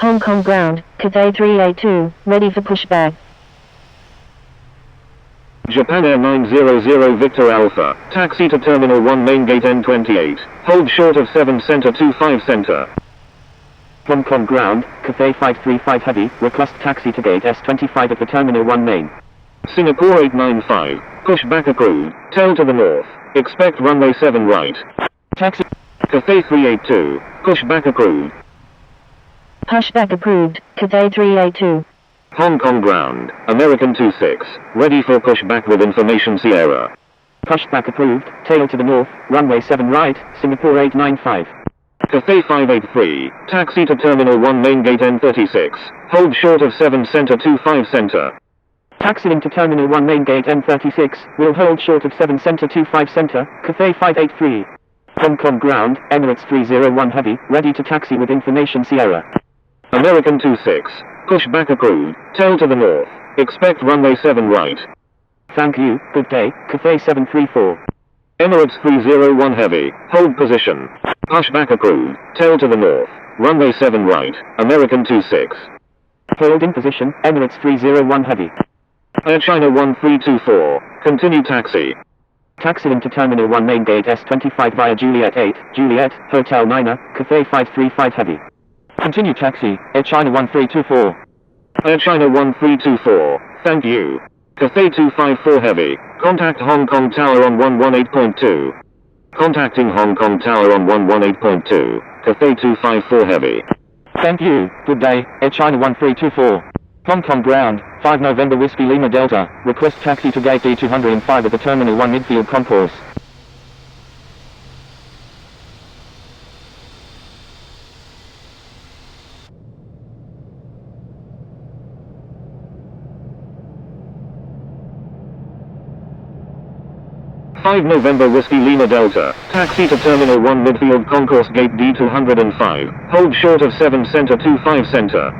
Hong Kong ground, Cathay 382, ready for pushback. Japan Air 900 Victor Alpha, taxi to Terminal 1 main gate N28, hold short of 7 center 25 center. Hong Kong ground, Cathay 535 heavy, request taxi to gate S25 at the Terminal 1 main. Singapore 895, push back approved, tail to the north, expect runway 7 right. Taxi. Cathay 382, push back approved. Pushback approved, Cathay 382. Hong Kong ground, American 26, ready for pushback with information Sierra. Pushback approved, tail to the north, runway 7 right, Singapore 895. Cathay 583, taxi to Terminal 1 main gate N36, hold short of 7 center 25 center. Taxiing to Terminal 1 main gate N36, will hold short of 7 center 25 center, Cathay 583. Hong Kong ground, Emirates 301 heavy, ready to taxi with information Sierra. American 26, push back approved, tail to the north, expect runway 7 right. Thank you, good day, Cathay 734. Emirates 301 heavy, hold position. Push back approved, tail to the north, runway 7 right, American 26. Hold in position, Emirates 301 heavy. Air China 1324, continue taxi. Taxiing to Terminal 1 main gate S25 via Juliet 8, Juliet, Hotel Niner, Cathay 535 heavy. Continue taxi, Air China 1324. Air China 1324, thank you. Cathay 254 heavy, contact Hong Kong Tower on 118.2. Contacting Hong Kong Tower on 118.2, Cathay 254 heavy. Thank you, good day, Air China 1324. Hong Kong ground, 5 November Whiskey Lima Delta, request taxi to gate D205 at the Terminal 1 midfield concourse. November Whiskey Lima Delta, taxi to Terminal 1 midfield concourse gate D205, hold short of 7 center 25 center.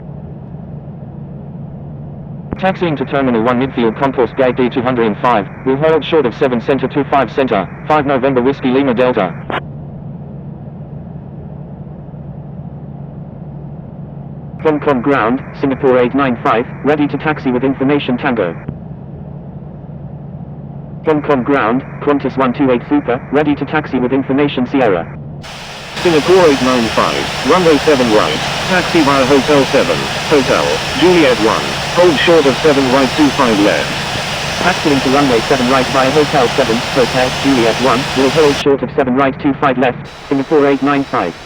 Taxiing to Terminal 1 midfield concourse gate D205, will hold short of 7 center 25 center, 5 November Whiskey Lima Delta. Hong Kong ground, Singapore 895, ready to taxi with information Tango. Hong Kong ground, Qantas 128 Super, ready to taxi with information Sierra. Singapore 895, runway 7 right, taxi via Hotel 7, Hotel, Juliet 1, hold short of 7 right 25 left. Taxiing to runway 7 right via Hotel 7, Hotel, Juliet 1, will hold short of 7 right 25 left, Singapore 895.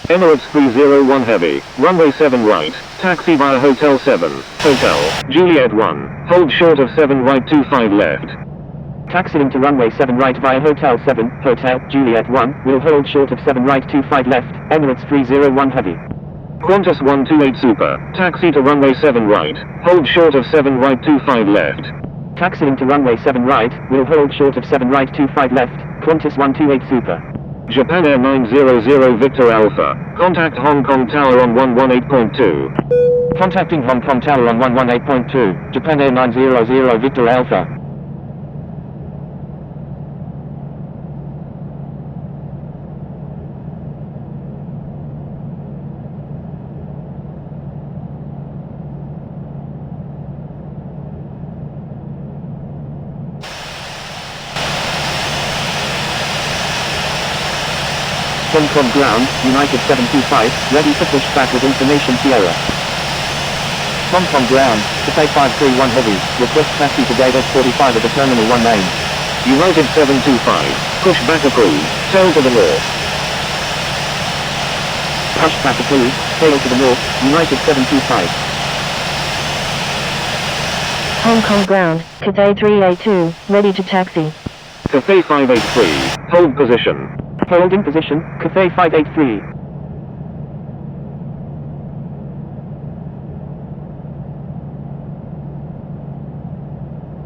Emirates 301 heavy, runway 7 right, taxi via Hotel 7, Hotel, Juliet 1, hold short of 7 right 25 left. Taxiing to runway 7 right via Hotel 7, Hotel, Juliet 1, will hold short of 7 right 25 left, Emirates 301 heavy. Qantas 128 Super, taxi to runway 7 right, hold short of 7 right 25 left. Taxiing to runway 7 right, will hold short of 7 right 25 left, Qantas 128 Super. Japan Air 900 Victor Alpha, contact Hong Kong Tower on 118.2. Contacting Hong Kong Tower on 118.2, Japan Air 900 Victor Alpha. Hong Kong ground, United 725, ready for pushback with information Sierra. Hong Kong ground, Cathay 531 heavy, request taxi to gate S45 at the Terminal 1 main. United 725, pushback approved, tail to the north. Pushback approved, tail to the north, United 725. Hong Kong ground, Cathay 382, ready to taxi. Cathay 583, hold position. Hold in position, Cathay 583.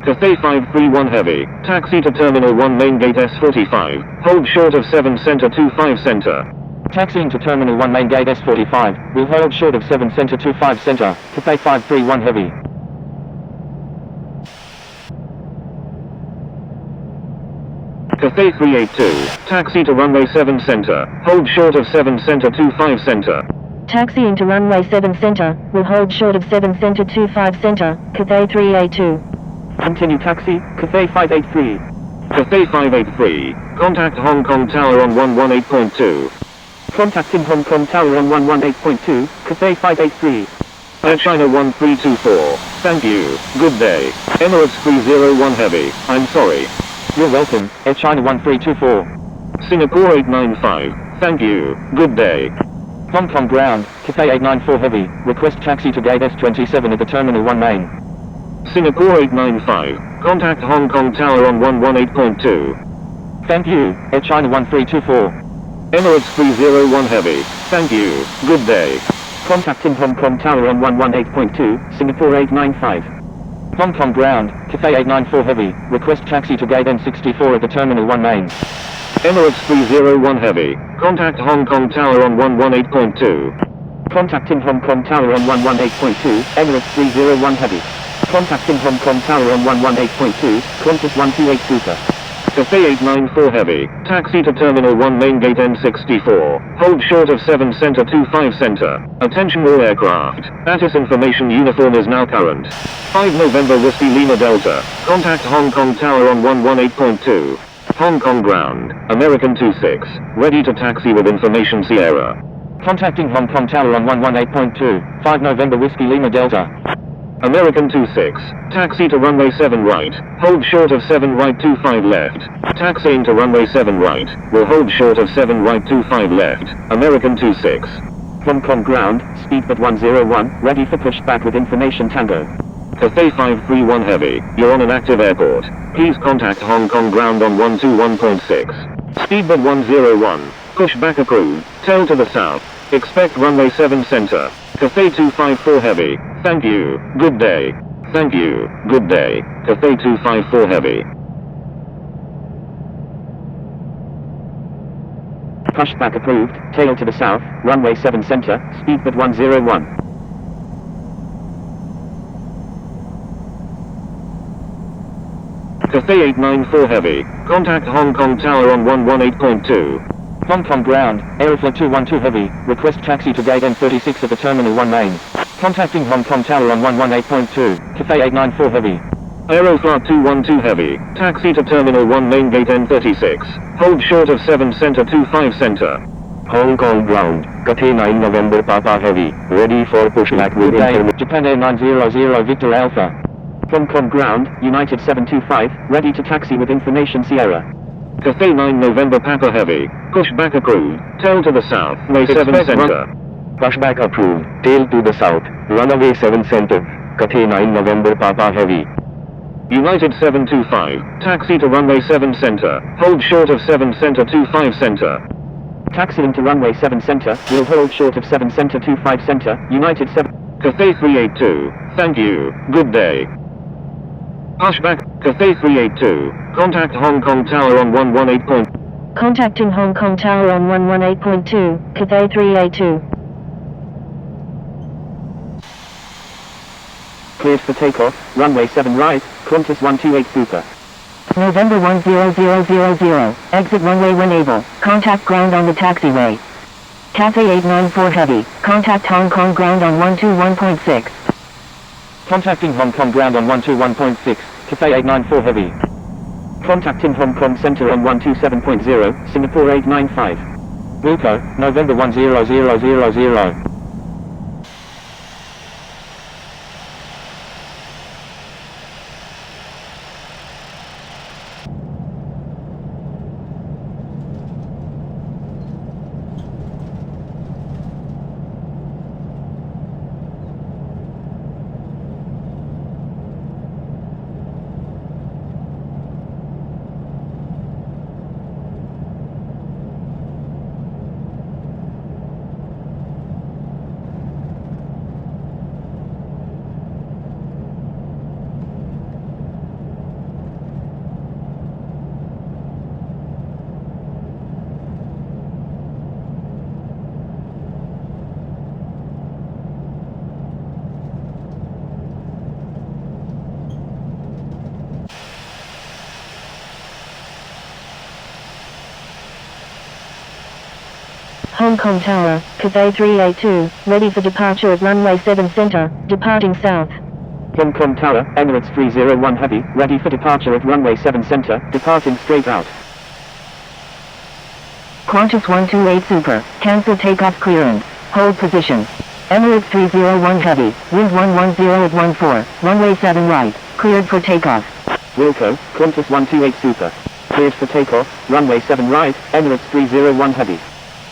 Cathay 531 heavy, taxi to Terminal 1 main gate S45, hold short of 7 center 25 center. Taxiing to Terminal 1 main gate S45, will hold short of 7 center 25 center, Cathay 531 heavy. Cathay 382, taxi to runway 7 center, hold short of 7 center 25 center. Taxiing to runway 7 center, will hold short of 7 center 25 center, Cathay 3A2. Continue taxi, Cathay 583. Cathay 583, contact Hong Kong Tower on 118.2. Contacting Hong Kong Tower on 118.2, Cathay 583. Air China 1324, thank you, good day. Emirates 301 Heavy, I'm sorry. You're welcome, Air China 1324. Singapore 895, thank you, good day. Hong Kong ground, Cathay 894 Heavy, request taxi to gate S27 at the Terminal 1 main. Singapore 895, contact Hong Kong Tower on 118.2. Thank you, Air China 1324. Emirates 301 Heavy, thank you, good day. Contacting Hong Kong Tower on 118.2, Singapore 895. Hong Kong ground, Cathay 894 Heavy, request taxi to gate N64 at the Terminal 1 main. Emirates 301 Heavy, contact Hong Kong Tower on 118.2. Contacting Hong Kong Tower on 118.2, Emirates 301 Heavy. Contacting Hong Kong Tower on 118.2, Qantas 128 Super. Cathay 894 Heavy, taxi to Terminal 1 main gate N64, hold short of 7 center 25 center. Attention all aircraft, status information uniform is now current. 5 November Whiskey Lima Delta, contact Hong Kong Tower on 118.2. Hong Kong ground, American 26, ready to taxi with information Sierra. Contacting Hong Kong Tower on 118.2, 5 November Whiskey Lima Delta. American 26, taxi to runway 7 right, hold short of 7 right 25 left. Taxiing to runway 7 right, will hold short of 7 right 25 left. American 26. Hong Kong ground, speedbird 101, ready for pushback with information Tango. Cathay 531 Heavy, you're on an active airport. Please contact Hong Kong ground on 121.6. Speedbird 101, pushback approved, tail to the south, expect runway 7 center. Cathay 254 Heavy, thank you, good day. Thank you, good day. Cathay 254 Heavy. Pushback approved, tail to the south, runway 7 center, speedbird 101. Cathay 894 Heavy, contact Hong Kong Tower on 118.2. Hong Kong ground, Aeroflot 212 Heavy, request taxi to gate N36 at the Terminal 1 main. Contacting Hong Kong Tower on 118.2, Cathay 894 Heavy. Aeroflot 212 Heavy, taxi to Terminal 1 main gate N36, hold short of 7 center 25 center. Hong Kong ground, Cathay 9 November Papa Heavy, ready for pushback with Japan Air 900 Victor Alpha. Hong Kong ground, United 725, ready to taxi with information Sierra. Cathay 9 November Papa Heavy, pushback approved, tail to the south, runway 7 center. Pushback approved, tail to the south, runway 7 center, Cathay 9 November Papa Heavy. United 725, taxi to runway 7 center, hold short of 7 center 25 center. Taxiing to runway 7 center, will hold short of 7 center 25 center, United 7. Cathay 382, thank you, good day. Pushback, Cathay 382, contact Hong Kong Tower on 118. Contacting Hong Kong Tower on 118.2, Cathay 3A2. Cleared for takeoff, runway 7 right, Qantas 128 Super. November 10000, exit runway when able, contact ground on the taxiway. Cathay 894 Heavy, contact Hong Kong ground on 121.6. Contacting Hong Kong ground on 121.6, Cathay 894 Heavy. Contacting Hong Kong Center on 127.0, Singapore 895. Wilco, November 10000. Hong Kong Tower, Cathay 382, ready for departure at runway 7 center, departing south. Hong Kong Tower, Emirates 301 Heavy, ready for departure at runway 7 center, departing straight out. Qantas 128 Super, cancel takeoff clearance, hold position. Emirates 301 Heavy, wind 110 at 14, runway 7 right, cleared for takeoff. Wilco, Qantas 128 Super. Cleared for takeoff, runway 7 right, Emirates 301 Heavy.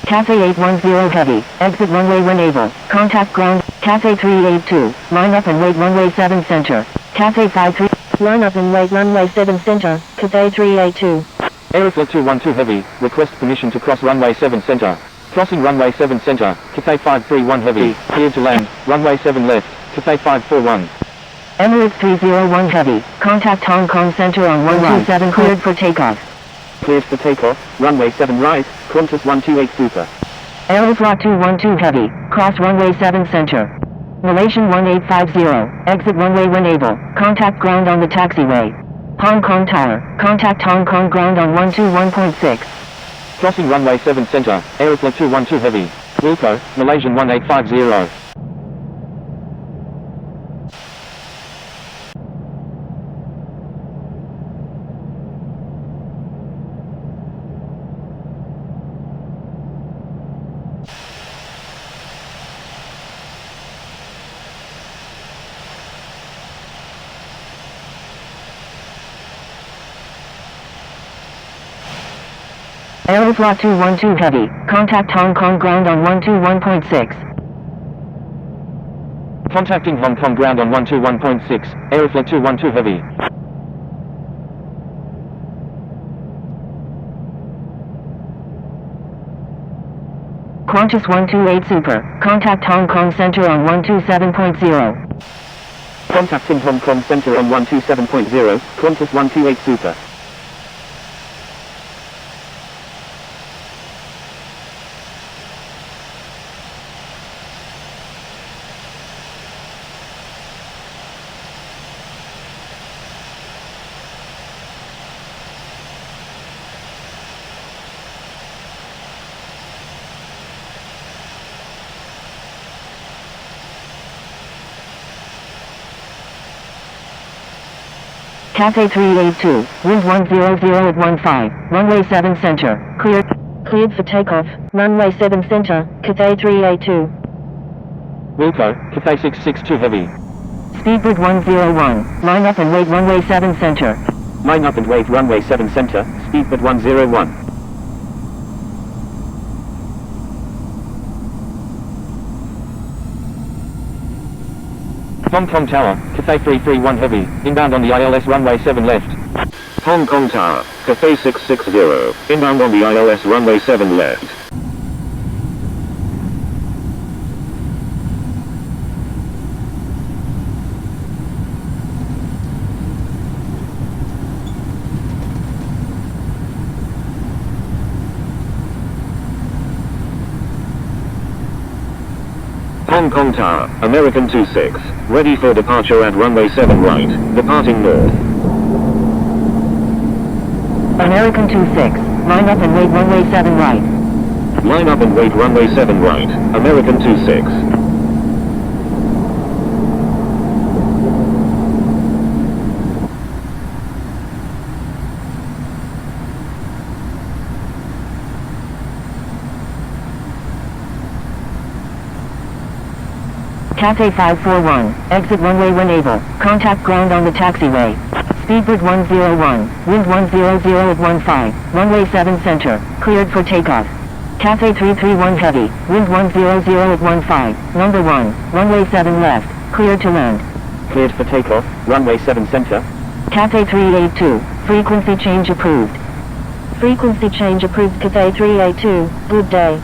Cathay 810 Heavy, exit runway when able, contact ground. Cathay 382, line up and wait runway 7 center. Cathay 53, line up and wait runway 7 center, Cathay 382. Aeroflot 212 Heavy, request permission to cross runway 7 center. Crossing runway 7 center, Cathay 531 Heavy, cleared to land, runway 7 left, Cathay 541. Emirates 301 Heavy, contact Hong Kong Center on 127 cleared for takeoff. Cleared for takeoff, runway 7 right, Qantas 128 Super. Aeroflot 212 Heavy, cross runway 7 center. Malaysian 1850, exit runway when able, contact ground on the taxiway. Hong Kong Tower, contact Hong Kong ground on 121.6. Crossing runway 7 center, Aeroflot 212 Heavy. Wilco, Malaysian 1850. Aeroflot 212 Heavy, contact Hong Kong ground on 121.6. Contacting Hong Kong ground on 121.6, Aeroflot 212 Heavy. Qantas 128 Super, contact Hong Kong Center on 127.0. Contacting Hong Kong Center on 127.0, Qantas 128 Super. Cathay 382, wind 100 at 15, runway 7 center, cleared. Cleared for takeoff, runway 7 center, Cathay 382. Wilco, Cathay 662 Heavy. Speedbird 101, line up and wait runway 7 center. Line up and wait runway 7 center, Speedbird 101. Hong Kong Tower, Cathay 331 Heavy, inbound on the ILS runway 7 left. Hong Kong Tower, Cathay 660, inbound on the ILS runway 7 left. Hong Kong Tower, American 26, ready for departure at runway 7 right, departing north. American 26, line up and wait runway 7 right. Line up and wait runway 7 right, American 26. Cathay 541, exit runway when able, contact ground on the taxiway. Speedbird 101, wind 100 at 15, runway 7 center, cleared for takeoff. Cathay 331 Heavy, wind 100 at 15, number 1, runway 7 left, cleared to land. Cleared for takeoff, runway 7 center. Cathay 382, frequency change approved. Frequency change approved Cathay 382, good day.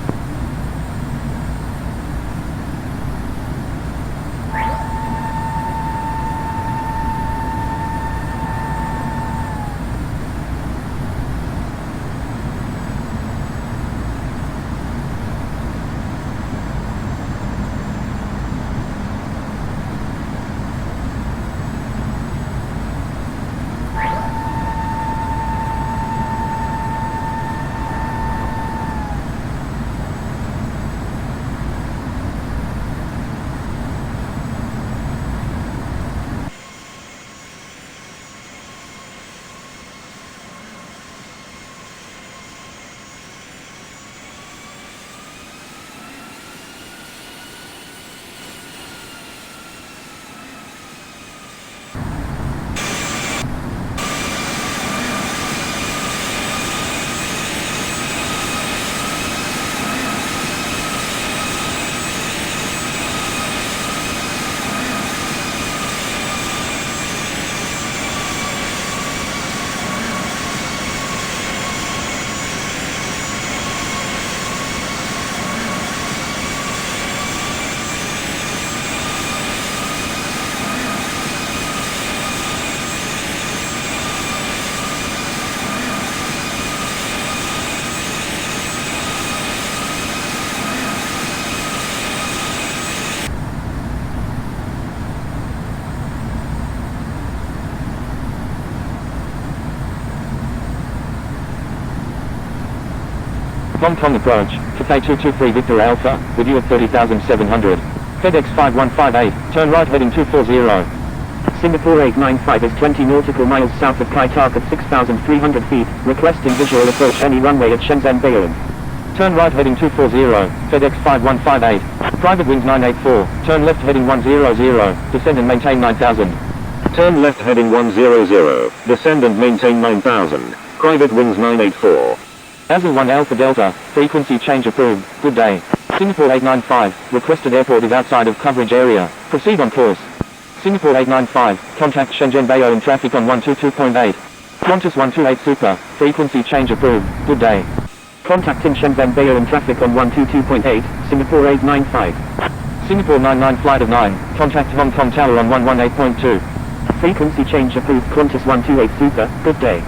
Hong Kong approach, Cathay 223 Victor Alpha, with you at 30,700. FedEx 5158, turn right heading 240. Singapore 895 is 20 nautical miles south of Kai Tak at 6,300 feet, requesting visual approach any runway at Shenzhen Bailin. Turn right heading 240, FedEx 5158. Private winds 984, turn left heading 100, descend and maintain 9,000. Turn left heading 100, descend and maintain 9,000. Private winds 984. Azul 1 Alpha Delta, frequency change approved, good day. Singapore 895, requested airport is outside of coverage area, proceed on course. Singapore 895, contact Shenzhen Bayo in traffic on 122.8. Qantas 128 Super, frequency change approved, good day. Contacting Shenzhen Bayo in traffic on 122.8, Singapore 895. Singapore 99 flight of 9, contact Hong Kong Tower on 118.2. Frequency change approved Qantas 128 Super, good day.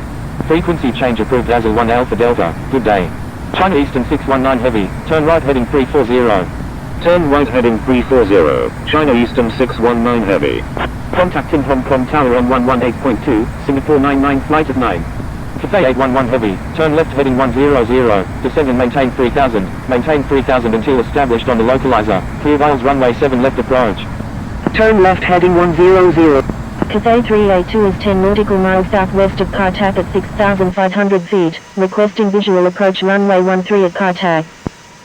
Frequency change approved Azul 1 Alpha Delta, good day. China Eastern 619 Heavy, turn right heading 340. Turn right heading 340, China Eastern 619 Heavy. Contacting Hong Kong Tower on 118.2, Singapore 99 flight of 9. Cathay 811 Heavy, turn left heading 100, descend and maintain 3000, maintain 3000 until established on the localizer, clear Vales runway 7 left approach. Turn left heading 100. Cathay 382 is 10 nautical miles southwest of Kai Tak at 6,500 feet, requesting visual approach runway 13 at Kai Tak.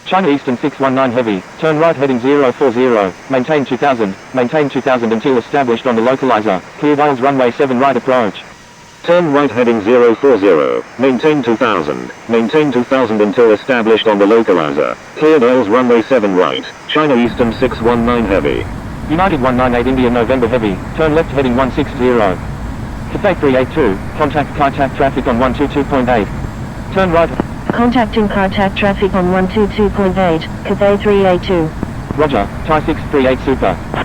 China Eastern 619 Heavy, turn right heading 040, maintain 2000 until established on the localizer, clear Vales runway 7 right approach. Turn right heading 040, maintain 2000 until established on the localizer, clear Vales runway 7 right, China Eastern 619 Heavy. United 198 India November Heavy, turn left heading 160. Cathay 382, contact Kai Tak traffic on 122.8. Turn right. Contacting Kai Tak traffic on 122.8, Cathay 382. Roger, Thai 638 Super.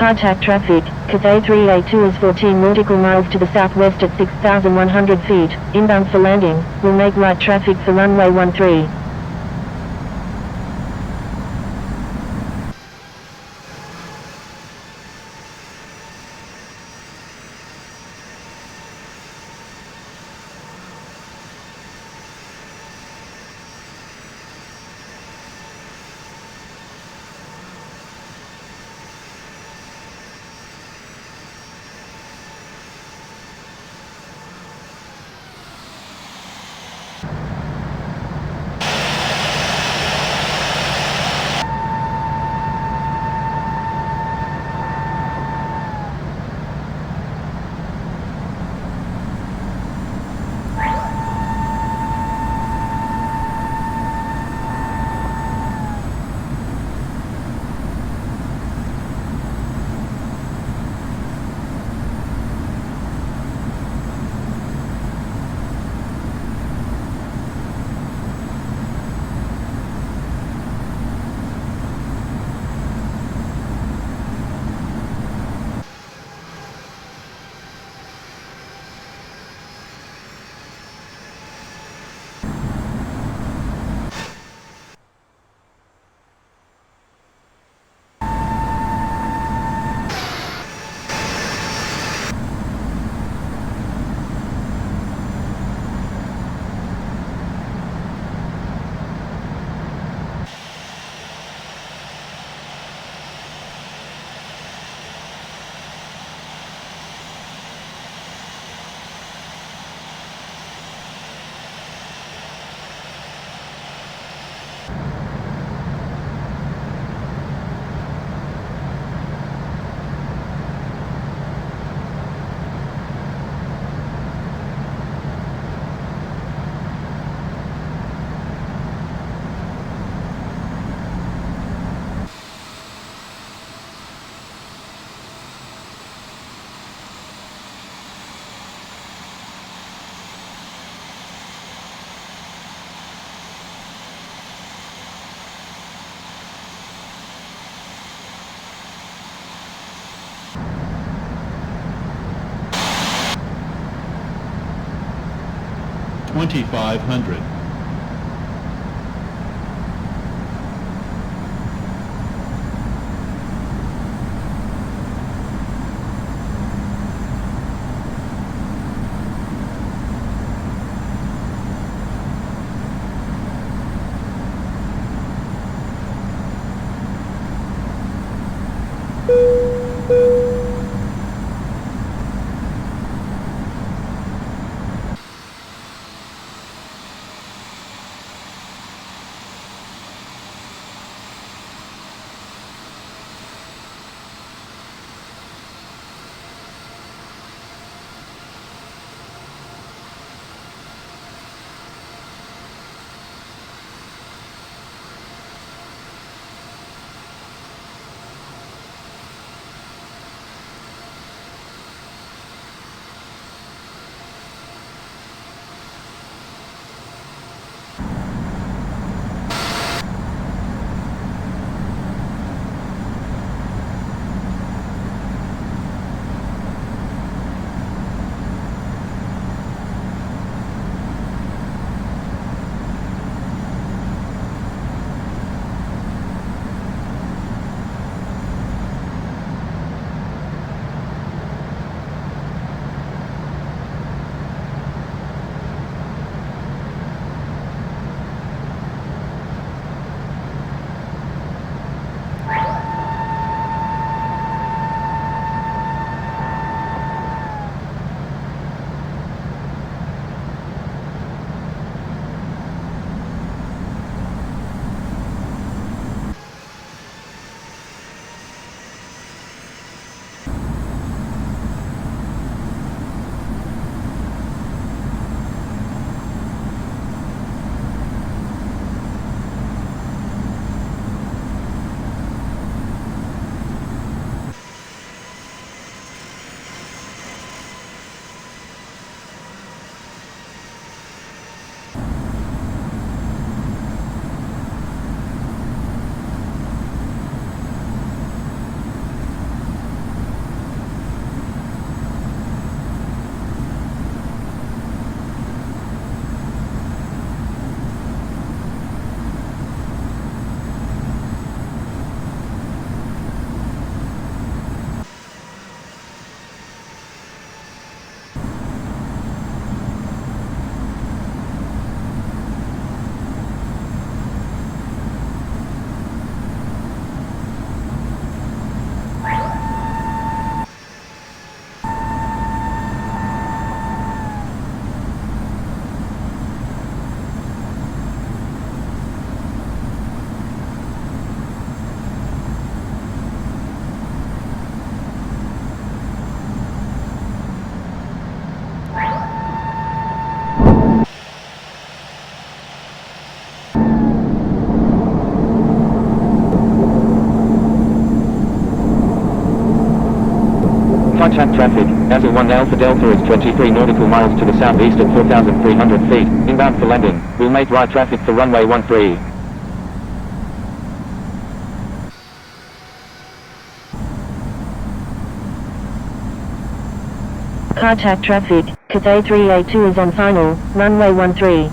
Kai Tak traffic, Cathay 382 is 14 nautical miles to the southwest at 6,100 feet, inbound for landing, will make right traffic for runway 13. 2500. Contact traffic, Azul 1 Alpha Delta is 23 nautical miles to the southeast at 4,300 feet, inbound for landing, will make right traffic for runway 13. Contact traffic, Cathay 382 is on final, runway 13.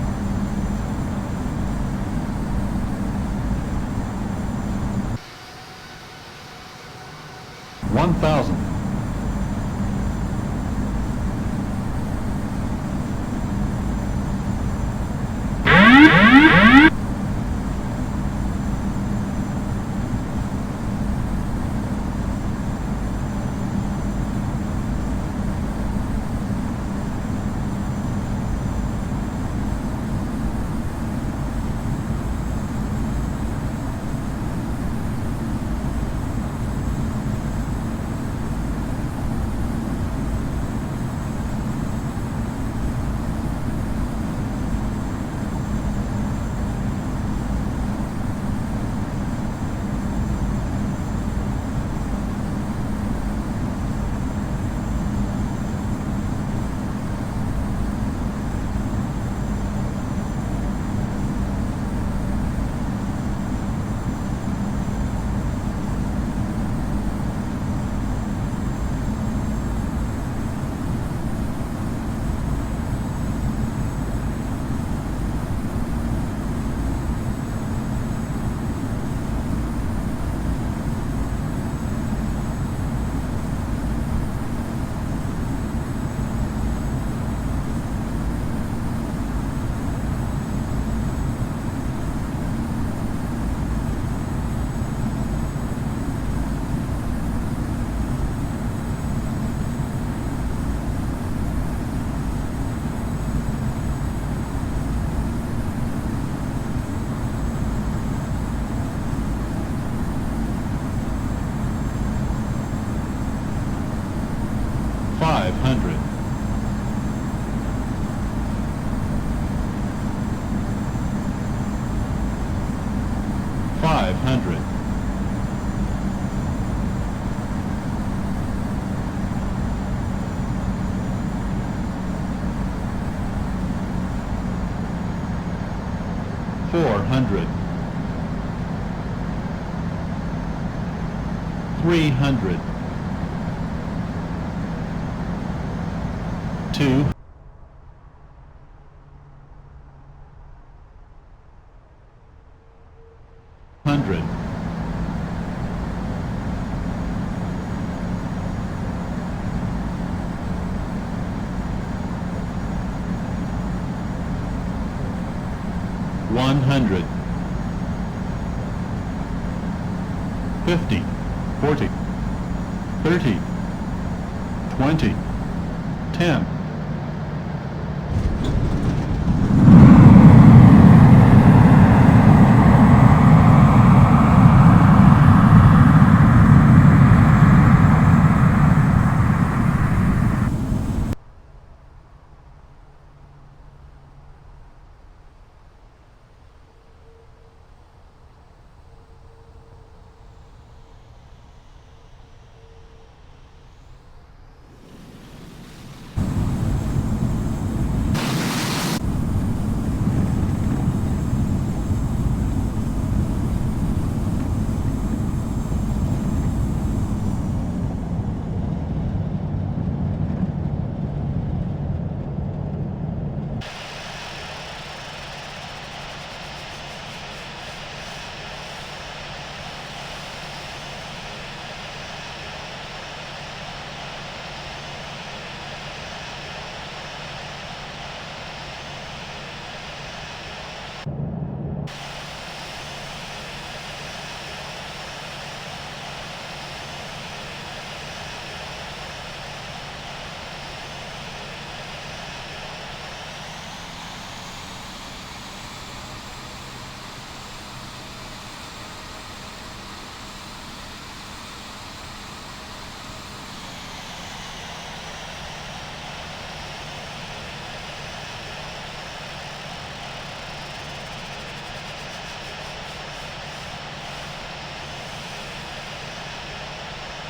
One thousand. 400, 300, 200, 100, 50, 40, 30, 20, 10.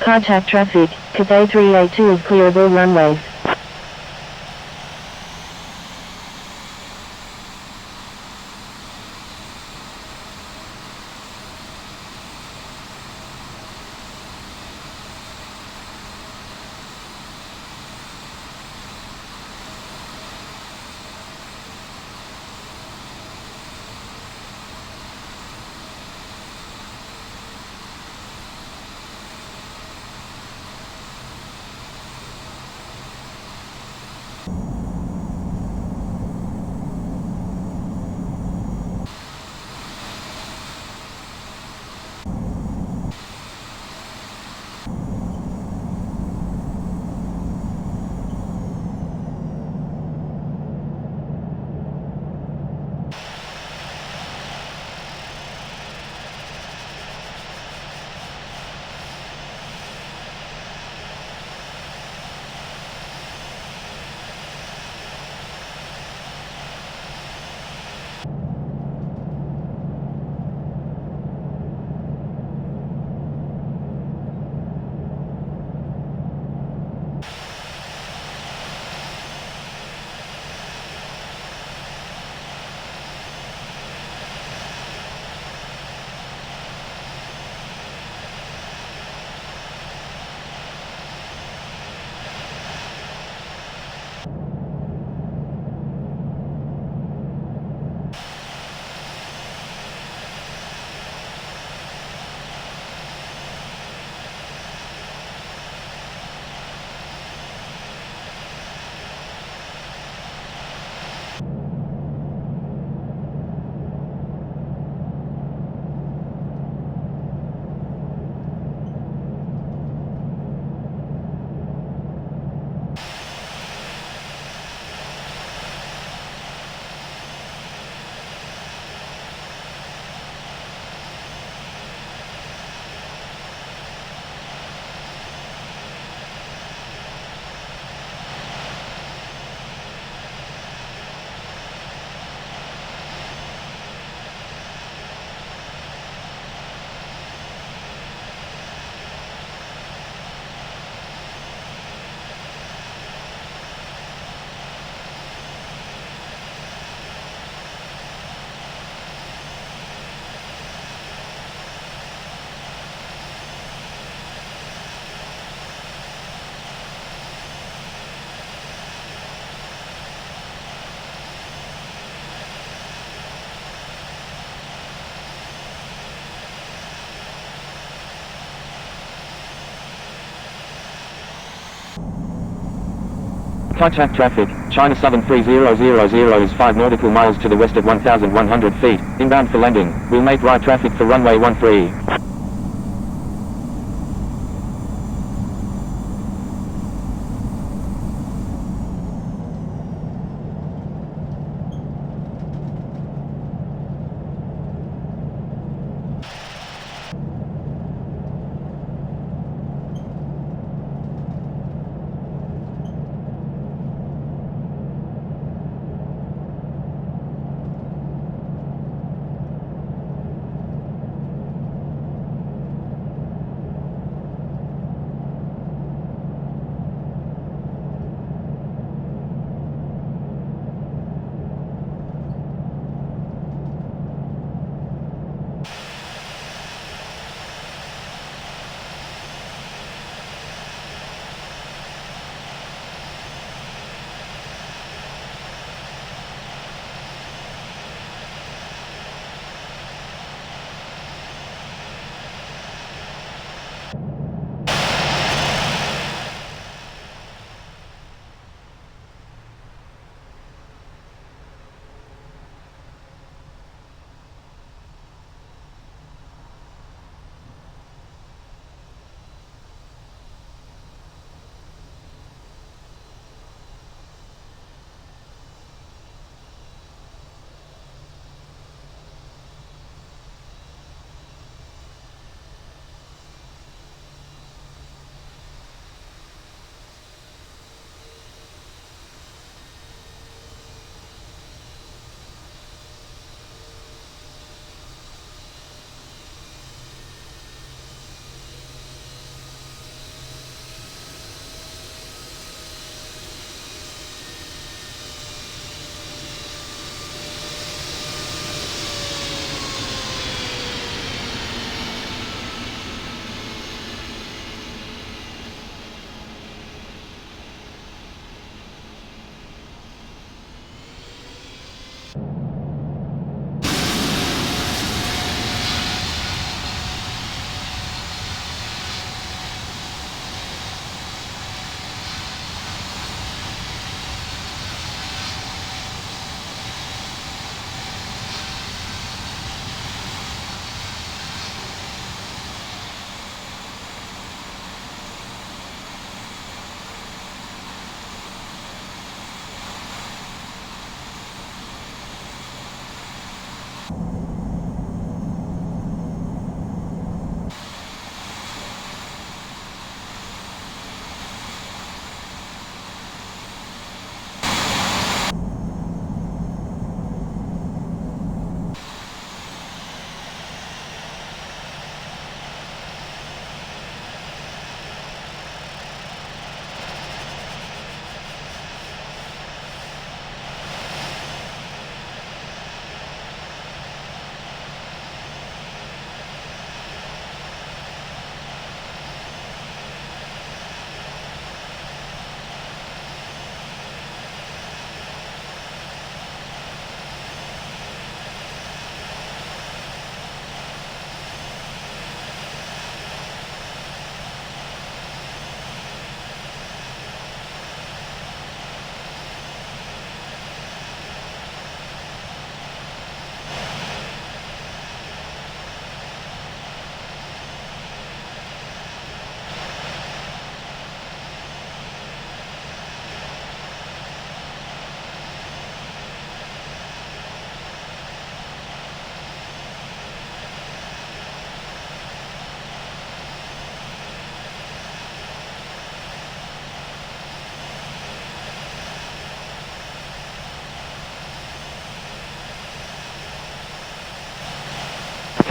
Contact traffic, Cathay 382 is clear of all runways. Contact traffic, China Southern 3000 is 5 nautical miles to the west at 1,100 feet, inbound for landing. We'll make right traffic for runway 13.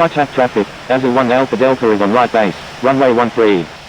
Contact traffic, Azul 1 Alpha Delta is on right base, runway 13.